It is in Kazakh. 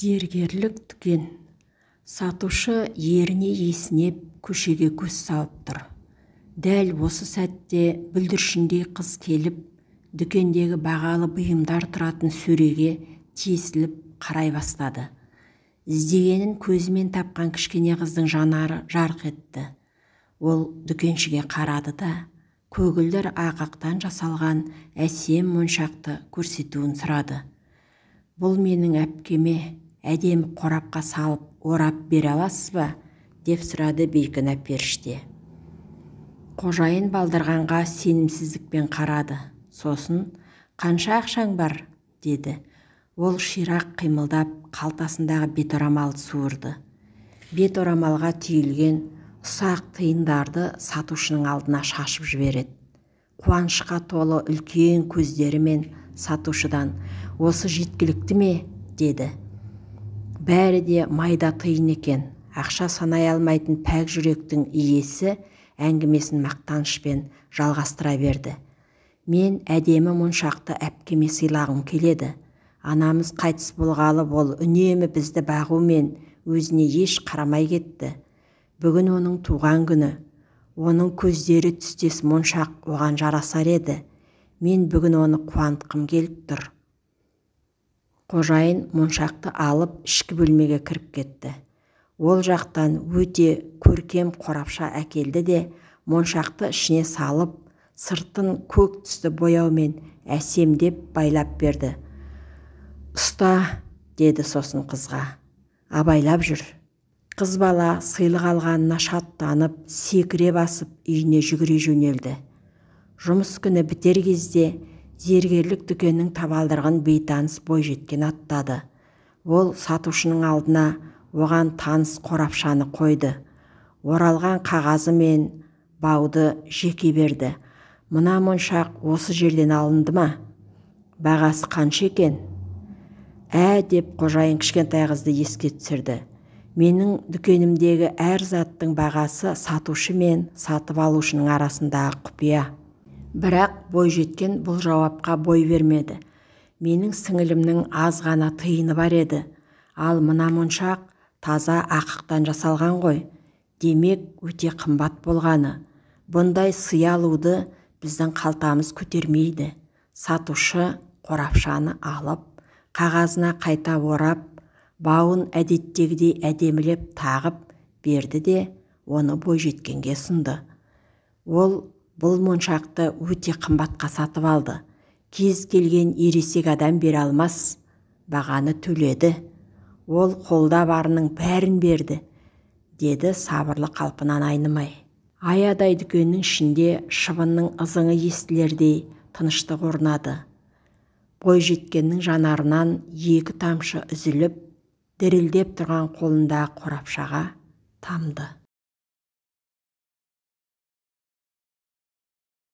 Зергерлік дүкен. Сатушы еріне есінеп көшеге көз салып тұр. Дәл осы сәтте бүлдіршіндей қыз келіп, дүкендегі бағалы бұйымдар тұратын сөреге тесіліп қарай бастады. Іздегенін көзімен тапқан кішкене қыздың жанары жарқ етті. Ол дүкеншіге қарады да, көгілдір ақақтан жасалған әсем моншақты көрсетуін сұрады. «Бұл менің әпкеме әдемі қорапқа салып, орап бере аласыз ба?» деп сұрады бейкүнә періште. Қожайын балдырғанға сенімсіздікпен қарады. Сосын, «Қанша ақшаң бар?» деді. Ол ширақ қимылдап, қалтасындағы бет орамалды суырды. Бет орамалға түйілген ұсақ тиындарды сатушының алдына шашып жібереді. Қуанышқа толы үлкен көздерімен сатушыдан «Осы жеткілікті ме?» деді. Бәрі де майда тиын екен. Ақша санай алмайтын пәк жүректің иесі әңгімесін мақтанышпен жалғастыра берді. «Мен әдемі моншақты әпкеме сыйлағым келеді. Анамыз қайтыс болғалы ол үнемі бізді бағумен өзіне еш қарамай кетті. Бүгін оның туған күні. Оның көздері түстес моншақ оған жарасар еді. Мен бүгін оны қуантқым келіп тұр». Қожайын моншақты алып ішкі бөлмеге кіріп кетті. Ол жақтан өте көркем қорапша әкелді де, моншақты ішіне салып, сыртын көк түсті бояумен әсемдеп байлап берді. «Ұста», деді сосын қызға. «Абайлап жүр». Қыз бала сыйлық алғанына шаттанып, секіре басып, үйіне жүгіре жөнелді. Жұмыс күні бітер кезде зергерлік дүкеннің табалдырығын бейтаныс бойжеткен аттады. Ол сатушының алдына оған таныс қорапшаны қойды. Оралған қағазы мен бауды жеке берді. «Мына моншақ осы жерден алынды ма? Бағасы қанша екен?» деп қожайын кішкентай қызды еске түсірді. «Менің дүкенімдегі әр заттың бағасы сатушы мен сатып алушының арасындағы құпия». Бірақ бойжеткен бұл жауапқа бой бермеді. «Менің сіңілімнің аз ғана тиыны бар еді. Ал мына моншақ таза ақықтан жасалған ғой. Демек, өте қымбат болғаны. Бұндай сый алуды біздің қалтамыз көтермейді». Сатушы қорапшаны алып, қағазына қайта орап, бауын әдеттегідей әдемілеп тағып берді де, оны бойжеткенге ұсынды. Ол бұл моншақты өте қымбатқа сатып алды. Кез келген ересек адам бере алмас. Бағаны төледі. Ол қолда барының бәрін берді, деді сабырлы қалпынан айнымай. Аядай дүкеннің ішінде шыбынның ызыңы естілердей тыныштық орнады. Бойжеткеннің жанарынан екі тамшы үзіліп, дірілдеп тұрған қолындағы қорапшаға тамды.